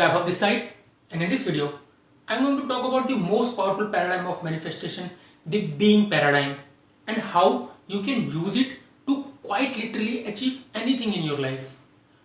Vaibhav this side, and in this video, I'm going to talk about the most powerful paradigm of manifestation, the being paradigm, and how you can use it to quite literally achieve anything in your life.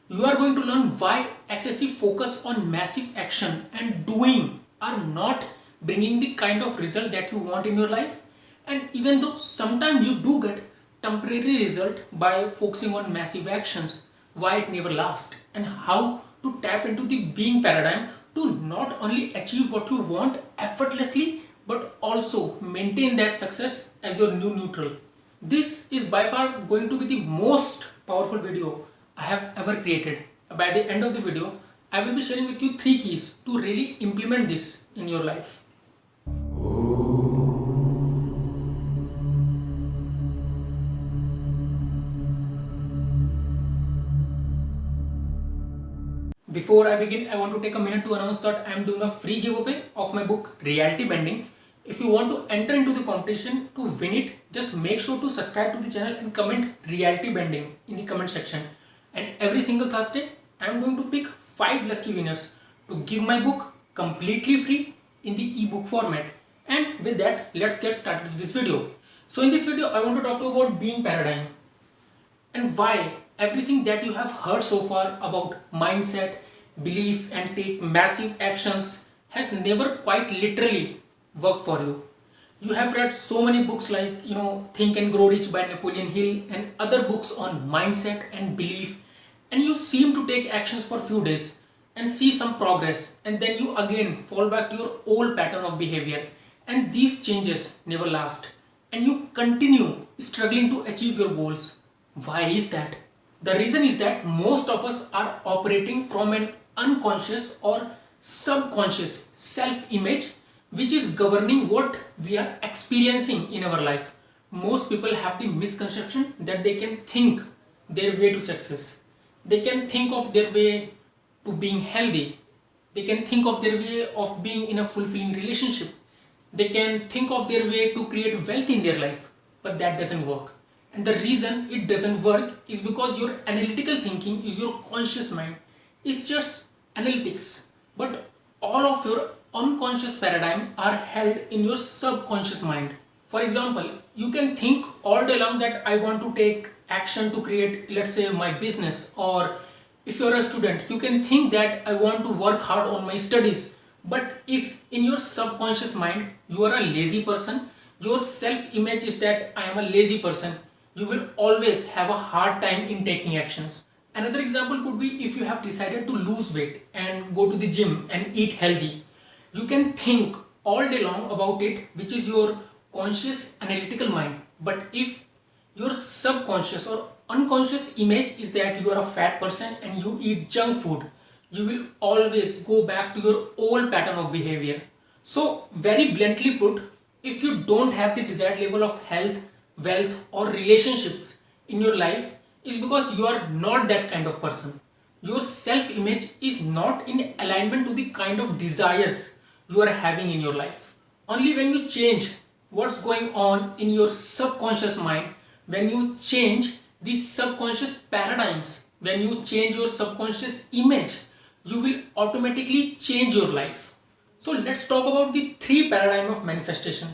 You are going to learn why excessive focus on massive action and doing are not bringing the kind of result that you want in your life, and even though sometimes you do get temporary result by focusing on massive actions, why it never lasts, and how to tap into the being paradigm to not only achieve what you want effortlessly but also maintain that success as your new neutral. This is by far going to be the most powerful video I have ever created. By the end of the video, I will be sharing with you 3 keys to really implement this in your life. Before I begin, I want to take a minute to announce that I am doing a free giveaway of my book Reality Bending. If you want to enter into the competition to win it, just make sure to subscribe to the channel and comment Reality Bending in the comment section. And every single Thursday, I am going to pick 5 lucky winners to give my book completely free in the ebook format. And with that, let's get started with this video. So in this video, I want to talk to you about being paradigm and why everything that you have heard so far about mindset, belief, and take massive actions has never quite literally worked for you. You have read so many books like Think and Grow Rich by Napoleon Hill and other books on mindset and belief, and you seem to take actions for few days and see some progress, and then you again fall back to your old pattern of behavior, and these changes never last and you continue struggling to achieve your goals. Why is that? The reason is that most of us are operating from an unconscious or subconscious self-image which is governing what we are experiencing in our life. Most people have the misconception that they can think their way to success. They can think of their way to being healthy. They can think of their way of being in a fulfilling relationship. They can think of their way to create wealth in their life. But that doesn't work. And the reason it doesn't work is because your analytical thinking is your conscious mind. It's just analytics. But all of your unconscious paradigm are held in your subconscious mind. For example, you can think all day long that I want to take action to create, let's say, my business, or if you're a student, you can think that I want to work hard on my studies. But if in your subconscious mind you are a lazy person, your self-image is that I am a lazy person, you will always have a hard time in taking actions. Another example could be if you have decided to lose weight and go to the gym and eat healthy. You can think all day long about it, which is your conscious analytical mind. But if your subconscious or unconscious image is that you are a fat person and you eat junk food, you will always go back to your old pattern of behavior. So, very bluntly put, if you don't have the desired level of health, wealth, or relationships in your life, is because you are not that kind of person. Your self-image is not in alignment to the kind of desires you are having in your life. Only when you change what's going on in your subconscious mind, when you change these subconscious paradigms, when you change your subconscious image, you will automatically change your life. So let's talk about the 3 paradigm of manifestation.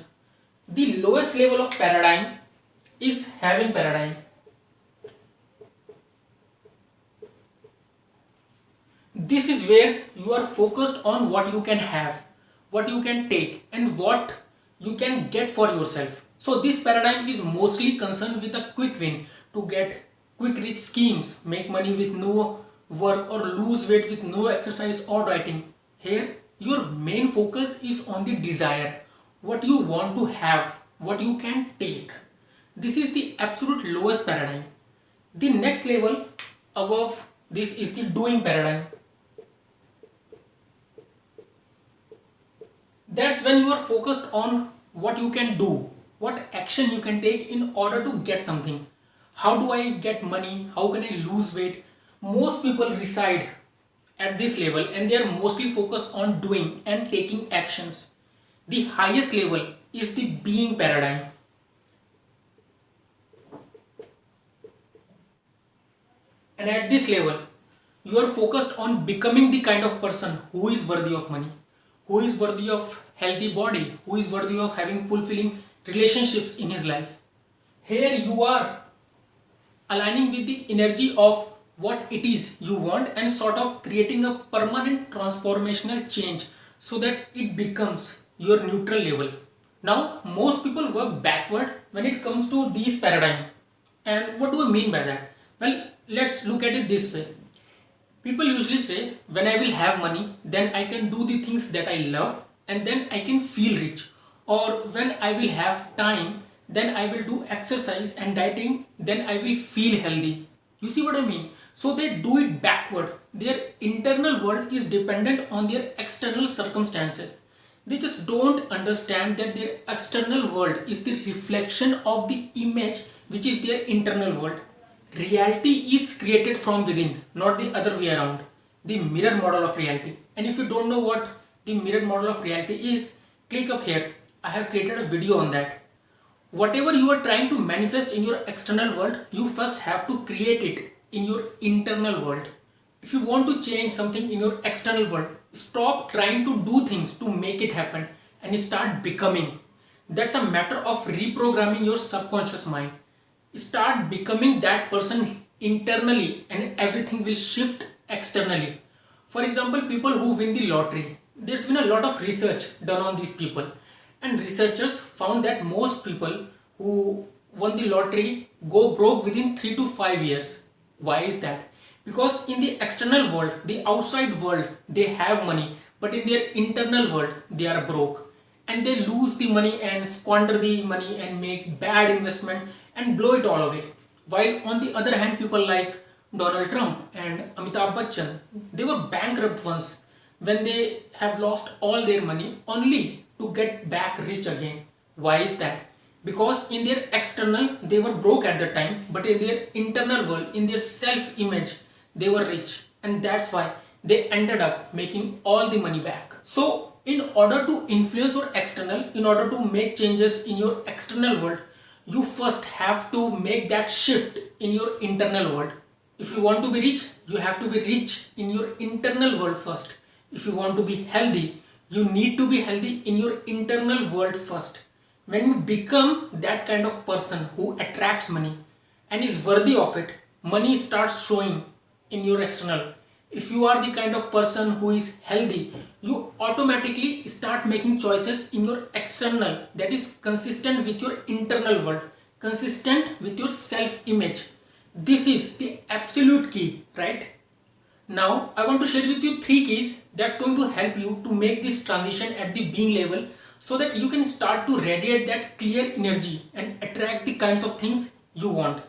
The lowest level of paradigm is having paradigm. This is where you are focused on what you can have, what you can take, and what you can get for yourself. So this paradigm is mostly concerned with a quick win, to get quick rich schemes, make money with no work, or lose weight with no exercise or dieting. Here, your main focus is on the desire, what you want to have, what you can take. This is the absolute lowest paradigm. The next level above this is the doing paradigm. That's when you are focused on what you can do, what action you can take in order to get something. How do I get money? How can I lose weight? Most people reside at this level and they are mostly focused on doing and taking actions. The highest level is the being paradigm. And at this level, You are focused on becoming the kind of person who is worthy of money, who is worthy of healthy body, who is worthy of having fulfilling relationships in his life. Here you are aligning with the energy of what it is you want and sort of creating a permanent transformational change so that it becomes your neutral level. Now, most people work backward when it comes to these paradigm. And what do I mean by that? Well, let's look at it this way. People usually say, when I will have money, then I can do the things that I love and then I can feel rich. Or when I will have time, then I will do exercise and dieting, then I will feel healthy. You see what I mean? So they do it backward. Their internal world is dependent on their external circumstances. They just don't understand that their external world is the reflection of the image which is their internal world. Reality is created from within, not the other way around. The mirror model of reality. And if you don't know what the mirror model of reality is, click up here. I have created a video on that. Whatever you are trying to manifest in your external world, you first have to create it in your internal world. If you want to change something in your external world, stop trying to do things to make it happen and start becoming. That's a matter of reprogramming your subconscious mind. Start becoming that person internally and everything will shift externally. For example, people who win the lottery, there's been a lot of research done on these people, and researchers found that most people who won the lottery go broke within 3 to 5 years. Why is that? Because in the external world, the outside world, they have money, but in their internal world, they are broke and they lose the money and squander the money and make bad investment and blow it all away. While on the other hand, people like Donald Trump and Amitabh Bachchan, they were bankrupt once when they have lost all their money only to get back rich again. Why is that? Because in their external they were broke at the time, but in their internal world, in their self image, they were rich, and that's why they ended up making all the money back. So in order to influence your external, in order to make changes in your external world, you first have to make that shift in your internal world. If you want to be rich, you have to be rich in your internal world first. If you want to be healthy, you need to be healthy in your internal world first. When you become that kind of person who attracts money and is worthy of it, money starts showing in your external. If you are the kind of person who is healthy, you automatically start making choices in your external that is consistent with your internal world, consistent with your self image. This is the absolute key, right? Now I want to share with you 3 keys that's going to help you to make this transition at the being level so that you can start to radiate that clear energy and attract the kinds of things you want.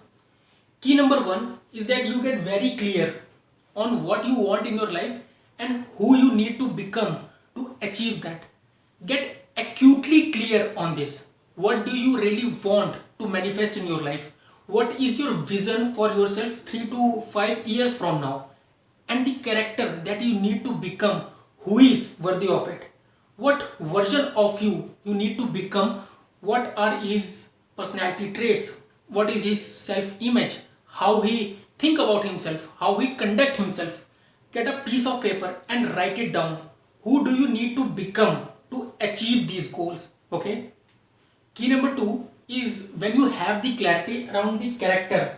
Key number 1 is that you get very clear on what you want in your life and who you need to become to achieve that. Get acutely clear on this. What do you really want to manifest in your life? What is your vision for yourself 3 to 5 years from now? And the character that you need to become, who is worthy of it? What version of you need to become? What are his personality traits? What is his self image? How he think about himself, how he conduct himself. Get a piece of paper and write it down. Who do you need to become to achieve these goals? Okay. Key number 2 is when you have the clarity around the character.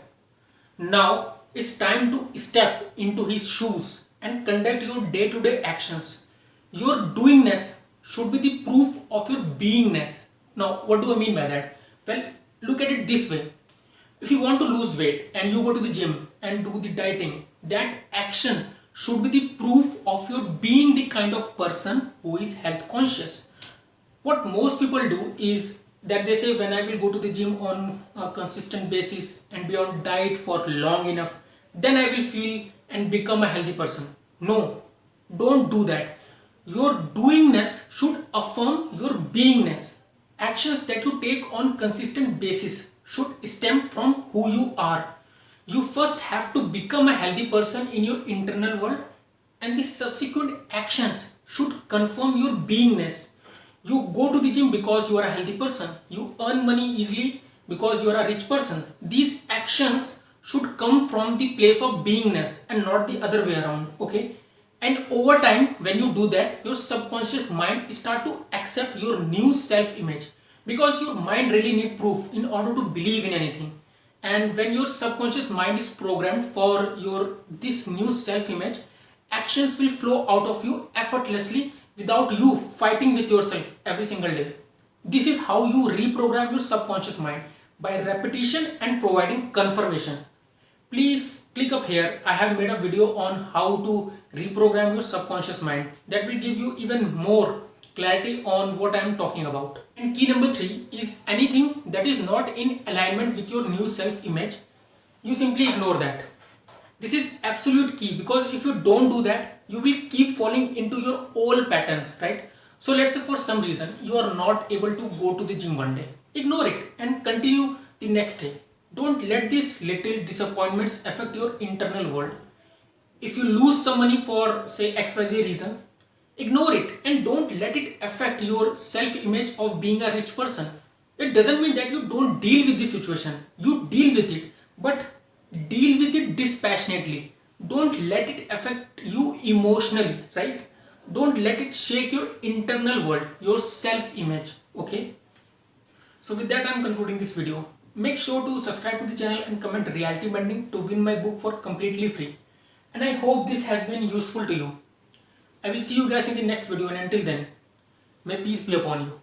Now it's time to step into his shoes and conduct your day-to-day actions. Your doingness should be the proof of your beingness. Now, what do I mean by that? Well, look at it this way. If you want to lose weight and you go to the gym and do the dieting, that action should be the proof of your being the kind of person who is health conscious. What most people do is that they say, when I will go to the gym on a consistent basis and be on diet for long enough, then I will feel and become a healthy person. No, don't do that. Your doingness should affirm your beingness. Actions that you take on consistent basis should stem from who you are. You first have to become a healthy person in your internal world, and the subsequent actions should confirm your beingness. You go to the gym because you are a healthy person. You earn money easily because you are a rich person. These actions should come from the place of beingness and not the other way around. Okay, and over time when you do that, your subconscious mind start to accept your new self image, because your mind really need proof in order to believe in anything. And when your subconscious mind is programmed for your this new self image, actions will flow out of you effortlessly without you fighting with yourself every single day. This is how you reprogram your subconscious mind, by repetition and providing confirmation. Please click up here. I have made a video on how to reprogram your subconscious mind that will give you even more clarity on what I am talking about. And key number 3 is anything that is not in alignment with your new self image, you simply ignore that. This is absolute key, because if you don't do that, you will keep falling into your old patterns, right? So let's say for some reason you are not able to go to the gym one day. Ignore it and continue the next day. Don't let these little disappointments affect your internal world. If you lose some money for say XYZ reasons, ignore it and don't let it affect your self-image of being a rich person. It doesn't mean that you don't deal with the situation. You deal with it, but deal with it dispassionately. Don't let it affect you emotionally, right? Don't let it shake your internal world, your self-image. Okay? So with that, I'm concluding this video. Make sure to subscribe to the channel and comment reality bending to win my book for completely free. And I hope this has been useful to you. I will see you guys in the next video, and until then, may peace be upon you.